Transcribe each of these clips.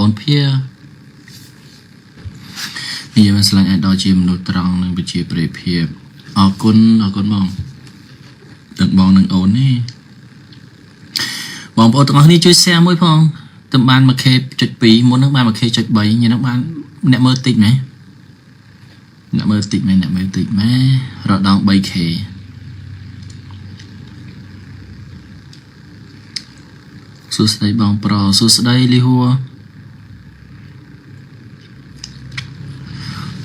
ôn phíaนี่มันสลายดอจีมนุษย์ตรังหนึ่งไปจีเปรียบเทียบเอาคนมองตึกมองหนึ่งโอนนี่มองโอนตรงนี้ช่วยแซมไว้พองตึกบ้านมาเคจุดปีม้วนนักบ้านมาเคจุดใบยังนักบ้านเนี่ยมือติดไหมเนี่ยมือติดไหมเราดองใบเคสุดท้ายบองปลอสุดท้ายลิหัว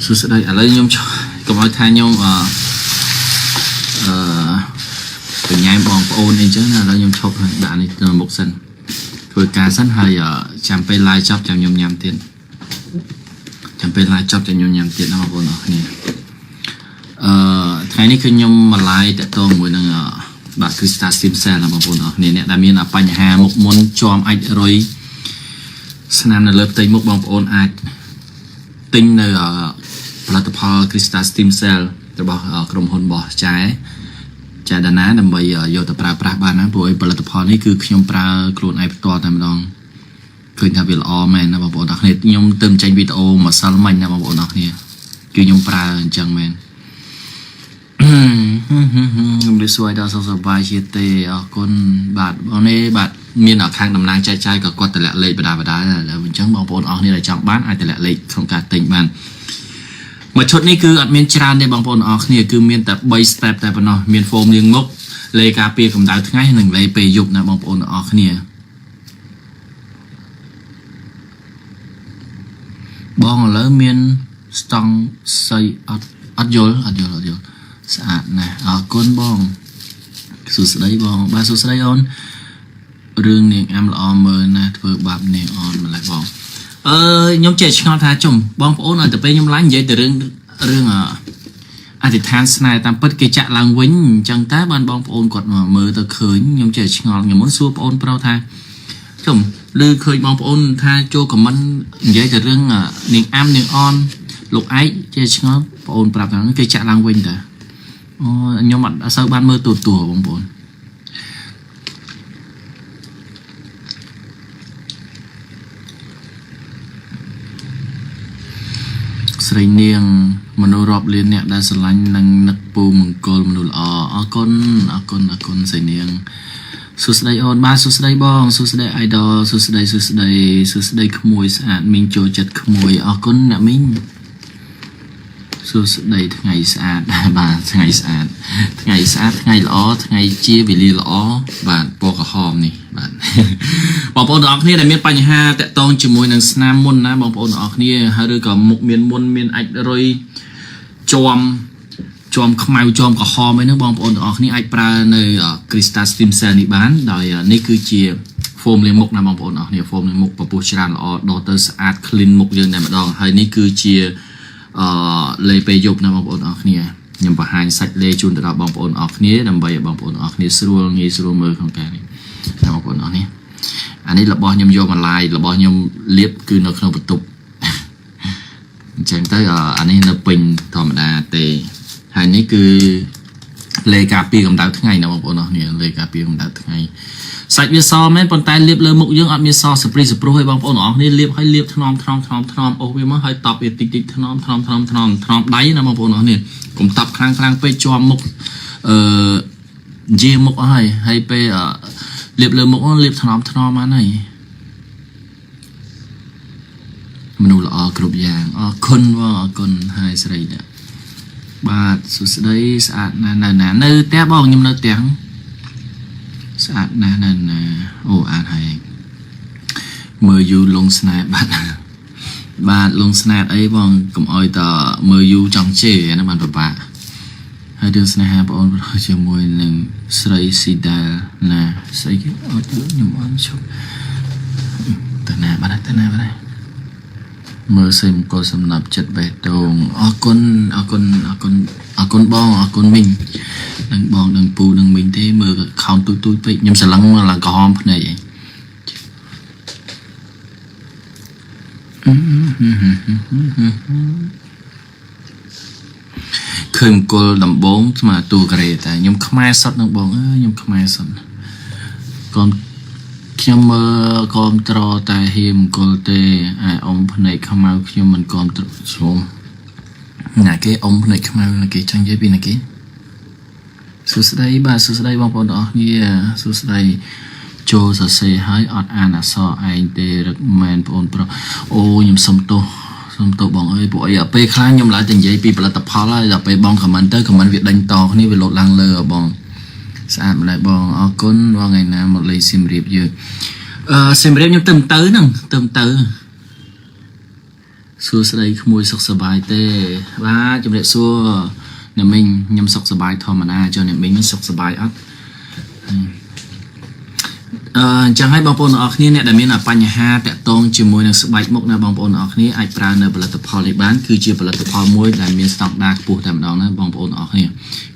สุดท้ายอะไรยมก็มาทานยมเป็นไงบองโอนเองจ้ะนะแล้วยมชอบด่าในตัวบกสันเพื่อการสั้นให้จำเป็นลายจับจำยมยำเตียนจำเป็นลายจับจำยมยำเตียนนะบองนี่ไทยนี่คือยมมาลายแต่ตัวมวยนั่งบาดคือสตาร์ซิมเซลนะบางคนเนี่ยดามีนปัญหาหมกมุ่นจอมไอรอยสนามในเลิฟตีมุกบางคนอาจติ้งในผลิตภัณฑ์คริสตัลสติมเซลจะบอกกรมพลบอกใจดานะดำไปโยตปราบ้านนะพวกผลิตภัณฑ์นี่คือขยมปลาโคลนไอตัวแต่ไม่ต้องเคยทำเป็นออแมนนะบางคนเนี่ยยมเติมใจวิตโอมาซาลมันนะบางคนเนี่ยคือยมปลาจังแมนผมได้สวยดาวสบายเชียเตะคนบาดเอาในบาดมีหนักข้างดำนางใจกับกอดแต่ละเลยประดาแล้วมันจังบางคนออกนี่แหละจังบ้านอาจแต่ละเลยของการติ่งมันมาชดนี่คืออัดเมียนจานในบางคนออกนี่คือเมียนแต่ใบสเต็ปแต่ปนอเมียนโฟมเลี้ยงมกเลยกาเปียกับดาวทั้งไงหนึ่งเลยไปยุบนะบางคนออกนี่บองแล้วเมียนสตองใส่อัดโยลสะอาดนะก้นบ้องสุดสายบ้องบาสุดสายออนเรื่องเนี่ยแอมละออมเมอร์นะเพื่อบับเนี่ยออนมาเลยบ้องยมเจชงอท่าจมบ้องโอนอาจจะเป็นยมล้างใหญ่แต่เรื่องอธิษฐานสนายตามปิดกิจลังวิ่งจังต้าบ้านบ้องโอนกดมาเมื่อตะเขยยมเจชงออย่างมันซัวโอนเปล่าท่าจมลือเคยบ้องโอนท่าโจกับมันใหญ่แต่เรื่องเนี่ยแอมเนี่ยออนลูกไอเจชงอโอนปรับนั้นกิจลังวิ่งแต่ยมอัดเสิร์ฟบ้านเมื่อตัวบางคนสไลเนียงมโนรอบเรียนเนี่ยได้สไลน์นังนักปูมังกรมนุษย์อากอนใส่เนียงสุดสไลออนบ้าสุดสไลบ้องสุดสไลไอดอลสุดสไลขโมยสะอาดมิงโจจัดขโมยอากอนน่ะมิงสุดใดทั้งไงสะอาดบาทั้งไงสะอาดทั้งไงสะอาดทั้งไงล้อทั้งไงเจี๊ยบลีล้อบาปอกระหอมนี่บาบางปอนออกนี่แต่เมียนปัญหาแต่ต้องจมูกหนังสนามมุนนะบางปอนออกนี่หาเรื่องกับมุกเมียนมุนเมียนไอรอยจอมขมายจอมกระหอมไว้นะบางปอนออกนี่ไอปลาในคริสตัลสติมเซลนี่บ้านโดยนี่คือเจี๊ยโฟมเลี้ยงมุกนะบางปอนออกนี่โฟมเลี้ยงมุกปะปูชรันดอเตอร์สะอาดคลีนมุกเยอะในมาดองให้นี่คือเจี๊ยเลยไปยุบนะบางปอนออกเนี่ยยังประหารสัตว์เลยจุนแต่เราบางปอนออกนี้ดำใบบางปอนออกนี้สรวงงี้สรวงมือของแกนี่นะบางปอนออกนี้อันนี้ระบอยมโยมาลายระบอยมเลียบคือนักขนมประตูจังแต่อันนี้นับเป็นธรรมดาแต่อันนี้คือเลยกาปีกับดาวทั้งไงนะบางปอนออกเนี่ยเลยกาปีกับดาวทั้งไงใส่เมียซอแม่ปนตายเลียบเลยมุกยังอัดเมียซอสปรีสปรูให้บางปอนออกนี่เลียบให้เลียบถนอมโอ้ยมันให้ตับติ๊กถนอมได้นะบางปอนออกเนี่ยผมตับครั้งไปจอมมุกเยี่ยมุกให้ไปเลียบเลยมุกเลียบถนอมมาไหนมนุษย์ละกรุบยางคนว่าคนให้ใส่เนี่ยบาดสุดได้สะอาดนั่นเนื้อแตะบ้องยมเนื้อแตงสะอาดนั่นโอ้อ่านให้เมื่ออยู่ลงสนายบาดลงสนายไอ้บ้องกับอ้อยต่อเมื่ออยู่จังเจ๋นะมันปะให้เดือนสนายหาปอนเราจะมวยหนึ่งใส่สีดานะใส่ก็เอาเยอะยมอ่อนชอบแต่หน้าบ้านเมื่อใส่ก็สำหรับจัดแบบตรงคนบ้องคนมิงดังบ้องดังปูดังมิงที่เมื่อเขาตุ้ยไปยำสลังมาละกอมพนัยเคยมันก็ดำบ้องมาตัวกระเรแต่ยำขมายสดดังบ้องยำขมายสดก่อน ខ្ញុំមើលគាំទ្រតែហ៊ាមគល់ទេឯអ៊ំភ្នែកខ្មៅខ្ញុំមិនគាំទ្រជុំណាគេអ៊ំភ្នែកខ្មៅណាគេចង់និយាយពីណាគេសួស្ដីបាទសួស្ដីបងប្អូនទាំងអស់គ្នាសួស្ដីចូលសរសេរឲ្យអត់អានអក្សរឯងទេរឹកមែនបងប្អូនប្រុសអូខ្ញុំសុំទោសបងអើយពួកអីពេលខ្លះខ្ញុំឡើងតែនិយាយពីផលិតផលហើយដល់ពេលបងខមមិនទៅខមមិនវាដេញតគ្នាវាលោតឡើងលើបងស្អាតម្ល៉េះបងអរគុណបងថ្ងៃណាមកលេងសៀមរាបយើងសៀមរាបខ្ញុំទៅហ្នឹងទៅសួស្ដីក្មួយសុខសប្បាយទេបាទជំរាបសួរអ្នកមីងខ្ញុំសុខសប្បាយធម្មតាចុះអ្នកមីងសុខសប្បាយអត់អញ្ចឹងហើយបងប្អូនទាំងអស់គ្នាអ្នកដែលមានបញ្ហាតាក់ទងជាមួយនឹងស្បែកមុខណាបងប្អូនទាំងអស់គ្នាអាចប្រើនៅផលិតផលនេះបានគឺជាផលិតផលមួយដែលមានស្តង់ដារខ្ពស់តែម្ដងណាបងប្អូនទាំងអស់គ្នា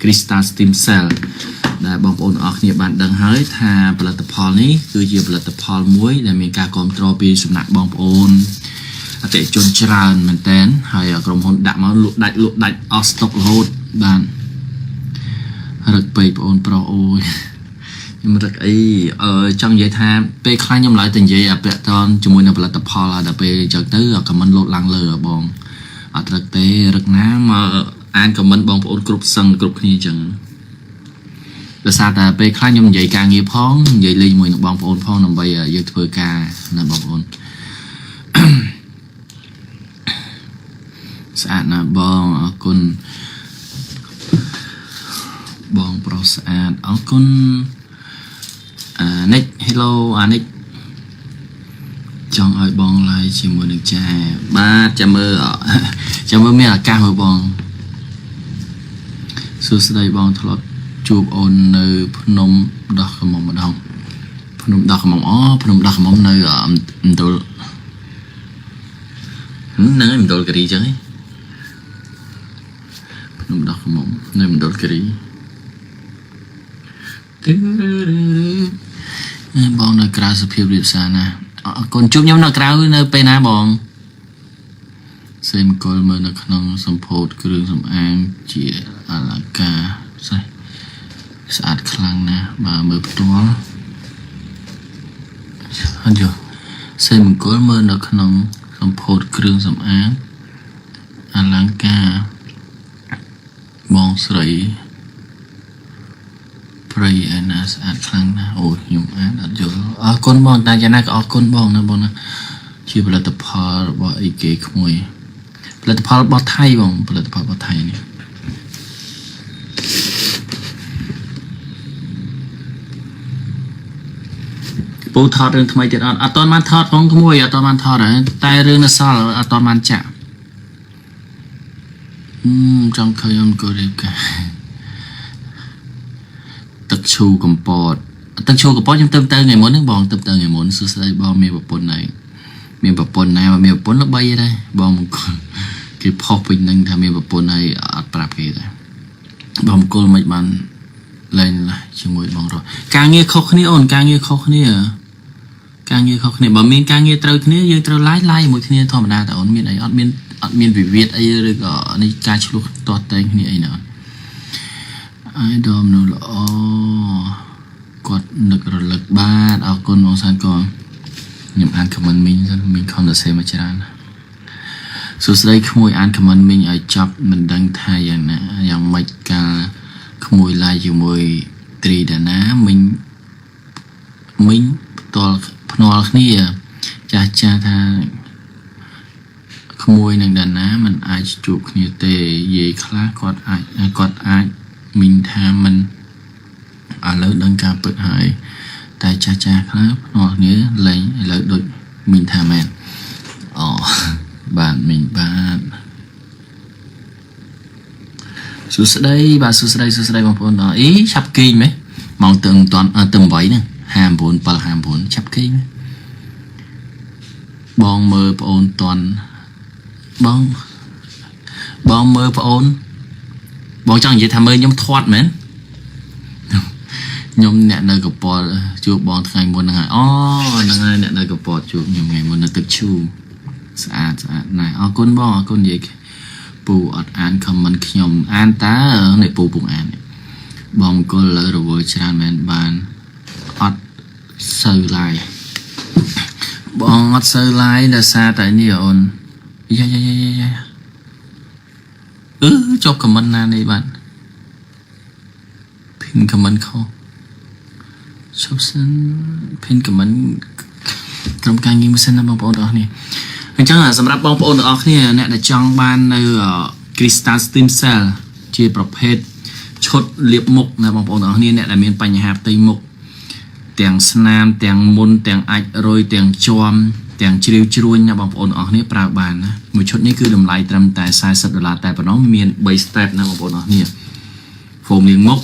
Crystal Stem Cell ដែលបងប្អូនទាំងអស់គ្នាបានដឹងហើយថាផលិតផលនេះគឺជាផលិតផលមួយដែលមានការគ្រប់គ្រងពីសំណាក់បងប្អូនអតិថិជនច្រើនមែនតើហើយក្រុមហ៊ុនដាក់មកលក់ដាច់អស់ស្តុករហូតបានរឹកពេកបងប្អូនប្រុសអូយខ្ញុំរឹកអីចង់និយាយថាពេលខ្លះខ្ញុំឡើងតែនិយាយពាក់តនជាមួយនឹងផលិតផលដល់ពេលចឹងទៅខមមិនលោតឡើងលើបងអត់រឹកទេរឹកណាមកអានខមមិនបងប្អូនគ្រប់សឹងគ្រប់គ្នាចឹងដោយសារតែពេលខ្លះខ្ញុំនិយាយការងារផងនិយាយលេងជាមួយនឹងបងប្អូនផងដើម្បីយើងធ្វើការណាបងប្អូនស្អាតណាស់បងអរគុណបងប្រុសស្អាតអរគុណនិច hello និចចង់ឲ្យបងឡាយជាមួយនឹងចាបាទចាំមើលមានឱកាសមើលបងសួស្ដីបងធ្លាប់ជួបអូននៅភ្នំដោះកមុំម្ដងភ្នំដោះកមុំភ្នំដោះកមុំនៅមណ្ឌលហ្នឹងឯងមណ្ឌលគិរីចឹងឯងភ្នំដោះកមុំនៅមណ្ឌលគិរីបងនៅក្រៅសភាពរៀបសារណាអរគុណជួបខ្ញុំនៅក្រៅនៅពេលណាបងសេមកលមើលនៅក្នុងសម្ពោធគ្រឿងសម្អាងជាអលង្ការស្អាតខ្លាំងណាស់បើមើលផ្ទាល់អញ្ចឹងសេមង្គលមើលនៅក្នុងសម្ពោធគ្រឿងសម្អាងអលង្ការបងស្រីព្រៃឯណាស្អាតខ្លាំងណាស់អូខ្ញុំអានអត់យល់អរគុណបងតែយ៉ាងណាក៏អរគុណបងណាបងណាជាផលិតផលរបស់អីគេក្មួយផលិតផលរបស់ថៃបងផលិតផលរបស់ថៃនេះពូថតរឿងថ្មីទៀតអត់តបានថតផងក្មួយអត់តបានថតហើយតែរឿងនៅសល់អត់តបានចាក់ចង់ឃើញអង្គររៀបការទឹកឈូកំពតខ្ញុំទៅថ្ងៃមុនហ្នឹងបងទៅថ្ងៃមុនសួស្ដីបងមានប្រពន្ធហើយមានប្រពន្ធណាមានប្រពន្ធល្បីដែរបងមង្គលគេផុសពេញនឹងថាមានប្រពន្ធហើយអត់ប្រាប់គេដែរបងមង្គលមិនបានលែងជាមួយបងរស់ការងារខុសគ្នាអូនការងារខុសគ្នាបើមានការងារត្រូវគ្នាយើងត្រូវឡាយជាមួយគ្នាធម្មតាតែអូនមានអីអត់មានវិវាទអីឬក៏នេះការឆ្លោះតោះតែងគ្នាអីណាអាយដំណូល្អគាត់នឹករលឹកបាទអរគុណបងសានកខ្ញុំអានខមមិនមីងខំសរសេរមកច្រើនសួស្ដីក្មួយអានខមមិនមីងឲ្យចប់មិនដឹងថាយ៉ាងណាយ៉ាងម៉េចកាលក្មួយឡាយជាមួយត្រីដាណាមីងផ្ទាល់ភ្នាល់គ្នាចាស់ថាក្មួយនឹងដាណាมันអាចជួបគ្នាទេនិយាយខ្លះគាត់អាចមីងថាមិនឥឡូវដឹងការពិតហើយតែចាស់ខ្លះភ្នាល់គ្នាលែងឥឡូវដូចមីងថាមែនអូបាទមីងបាទសួស្ដីបងប្អូនអីឆាប់គេងមែនម៉ោងទៅ8ហ្នឹង59 7:59ឆាប់គេងបងមើលប្អូនតន់បងមើលប្អូនបងចង់និយាយថាមើលខ្ញុំធាត់មែនខ្ញុំអ្នកនៅកពតជួបបងថ្ងៃមុនហ្នឹងហើយហ្នឹងហើយអ្នកនៅកពតជួបខ្ញុំថ្ងៃមុននៅទឹកឈូស្អាតណាស់អរគុណបងអរគុណនិយាយពូអត់អានខមមិនខ្ញុំអានតើនេះពូពុំអានបងអង្គុយលើរវល់ច្រើនមែនបានអត់សូវឡាយ បងអត់សូវ like ដោយសារតែនេះអូនយ៉ាជាប់ comment ណានេះបាទ pin comment ខុសឈប់សិន pin comment ក្រុមការងារមួយសិនណាបងប្អូនទាំងអស់គ្នាអញ្ចឹងសម្រាប់បងប្អូនទាំងអស់គ្នាអ្នកដែលចង់បាននៅ Crystal Stem Cell ជាប្រភេទឈុតលាបមុខណាបងប្អូនទាំងអស់គ្នាអ្នកដែលមានបញ្ហាផ្ទៃមុខទាំងស្នាមទាំងមុនទាំងអាចរយទាំងជាំទាំងជ្រាវជ្រួញណាបងប្អូនទាំងអស់គ្នាប្រើបានណាមួយឈុតនេះគឺតម្លៃត្រឹមតែ$40តែប៉ុណ្ណោះមាន3 step ណាបងប្អូនទាំងអស់គ្នា foam លាងមុខ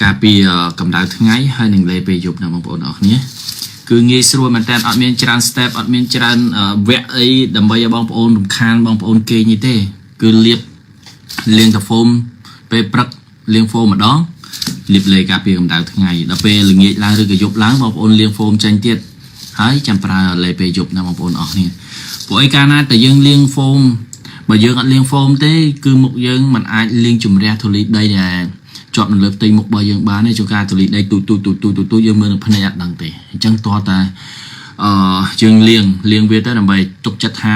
ការពារកម្ដៅថ្ងៃហើយនឹងលេពេលយប់ណាបងប្អូនទាំងអស់គ្នាគឺងាយស្រួលមែនតើអត់មានច្រើន step អត់មានច្រើនវគ្គអីដើម្បីឲ្យបងប្អូនរំខានបងប្អូនគេនេះទេគឺលាងតែ foam ពេលព្រឹកលាង foam ម្ដងលាបលេការពារកម្ដៅថ្ងៃដល់ពេលល្ងាចឡើងឬក៏យប់ឡើងបងប្អូនលាង foam ចេញទៀតហើយចាំប្រើលេពេលយប់ណាបងប្អូនអស់គ្នាព្រោះឯកាលណាតែយើងលាង foam បើយើងអត់លាង foam ទេគឺមុខយើងមិនអាចលាងជំរះធូលីដីដែលជាប់នៅលើផ្ទៃមុខរបស់យើងបានទេជួនកាលធូលីដីទូយើងមើលនឹងភ្នែកអត់ដឹងទេអញ្ចឹងតើតាយើងលាងវាទៅដើម្បីទុកចិត្តថា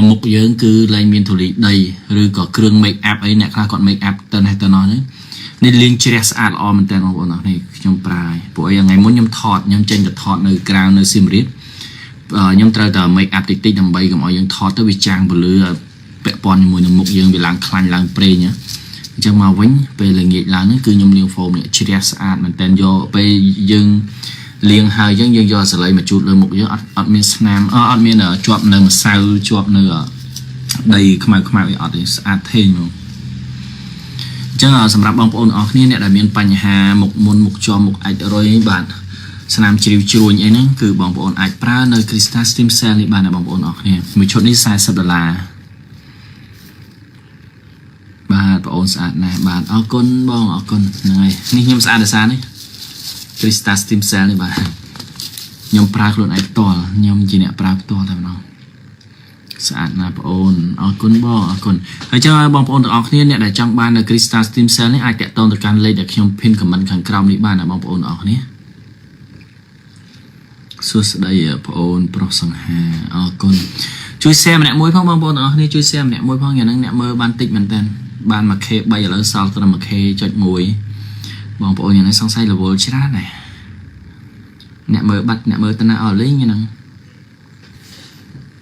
មុខយើងគឺឡើងមានធូលីដីឬក៏គ្រឿង make up អីអ្នកខ្លះគាត់ make up ទៅនេះទៅនោះនេះលាងជ្រះស្អាតល្អមែនតើបងប្អូននេះខ្ញុំប្រើព្រោះអីថ្ងៃមុនខ្ញុំចេញទៅថតនៅក្រៅនៅសៀមរាបខ្ញុំត្រូវតែ make up តិចដើម្បីកុំឲ្យយើងថតទៅវាចាំងពលឺពាក់ព័ន្ធជាមួយនឹងមុខយើងវាឡើងខ្លាញ់ឡើងប្រេងអញ្ចឹងមកវិញពេលល្ងាចឡើងនេះគឺខ្ញុំលាង foam នេះជ្រះស្អាតមែនតើយកពេលយើងលាងហើយយើងយកសរសៃមកជូតលើមុខយើងអត់មានស្នាមអត់មានជាប់នៅម្សៅជាប់នៅដីខ្មៅអីអត់ទេស្អាតថេងហ្មងអញ្ចឹងសម្រាប់បងប្អូនអរគ្នាអ្នកដែលមានបញ្ហាមុខមុនមុខជាប់មុខអាចរុយបាទស្នាមជ្រាវជ្រួញអីហ្នឹងគឺបងប្អូនអាចប្រើនៅ Crystal Stem Cell នេះបានដែរបងប្អូនអរគ្នាមួយឈុតនេះ$40បាទបងអូនស្អាតណាស់បាទអរគុណបងអរគុណហ្នឹងហើយនេះខ្ញុំស្អាតដោយសារនេះ Crystal Stem Cell នេះបាទខ្ញុំប្រើខ្លួនឯងផ្ទាល់ខ្ញុំជាអ្នកប្រើផ្ទាល់តែម្ដងស្អាតណាស់បងអូនអរគុណបងអរគុណហើយចឹងបងប្អូនទាំងអស់គ្នាអ្នកដែលចង់បាននៅ Crystal Stem Cell នេះអាចតាក់ទងទៅកាន់លេខដែលខ្ញុំ pin comment ខាងក្រោមនេះបានណាបងប្អូនទាំងអស់គ្នាសួស្តីបងអូនប្រុសសង្ហាអរគុណជួយ share ម្នាក់មួយផងបងប្អូនទាំងអស់គ្នាជួយ share ម្នាក់មួយផងយ៉ាងហ្នឹងអ្នកមើលបានតិចមែនតើបាន 1K 3ឥឡូវសល់ត្រឹម 1K ចុច 1បងប្អូនយ៉ាងនេះសង្ស័យរវល់ច្រើនដែរអ្នកមើលបាត់អ្នកមើលតាណាអស់លេងហ្នឹង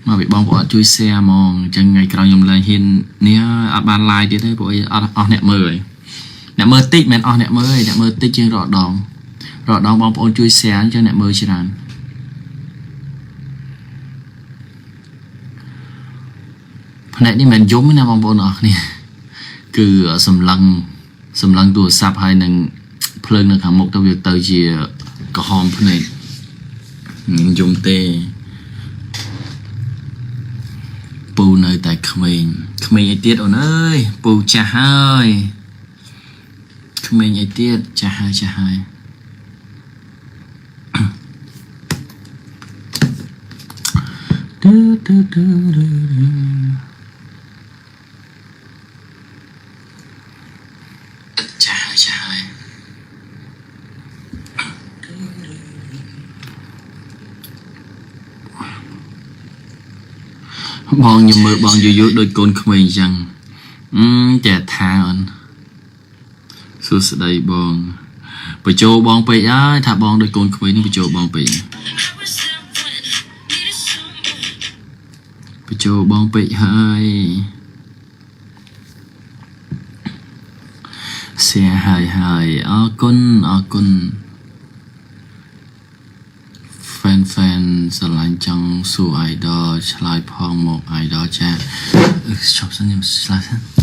មកពីបងប្អូនជួយ share ហ្មងអញ្ចឹងថ្ងៃក្រោយខ្ញុំឡើងហ៊ាននេះអត់បាន live ទៀតទេព្រោះអត់អស់អ្នកមើលហើយអ្នកមើលតិចមិនអស់អ្នកមើលទេអ្នកមើលតិចជាងរដងបងប្អូនជួយ share អញ្ចឹងអ្នកមើលច្រើនផ្នែកនេះមិនយំទេណាបងប្អូនអរគ្នាគឺសម្លឹងទូរស័ព្ទហើយនឹងភ្លើងនៅខាងមុខទៅវាទៅជាក្រហមភ្នែកមិនយំទេពូនៅតែក្មេងអីទៀតអូនអើយពូចាស់ហើយក្មេងអីទៀតចាស់ហើយចាស់ហើយបងខ្ញុំមើលបងយូរដូចកូនក្មេងអញ្ចឹងតែថាអូនសួស្តីបងបញ្ចោបងពេកហើយថាបងដូចកូនក្មេងនេះបញ្ចោបងពេកហើយเสียហើយអរគុណแฟนស្រឡាញ់ចង់សួរ idol ឆ្លើយផងមក idol ចាឈប់សិនខ្ញុំឆ្លើយសិន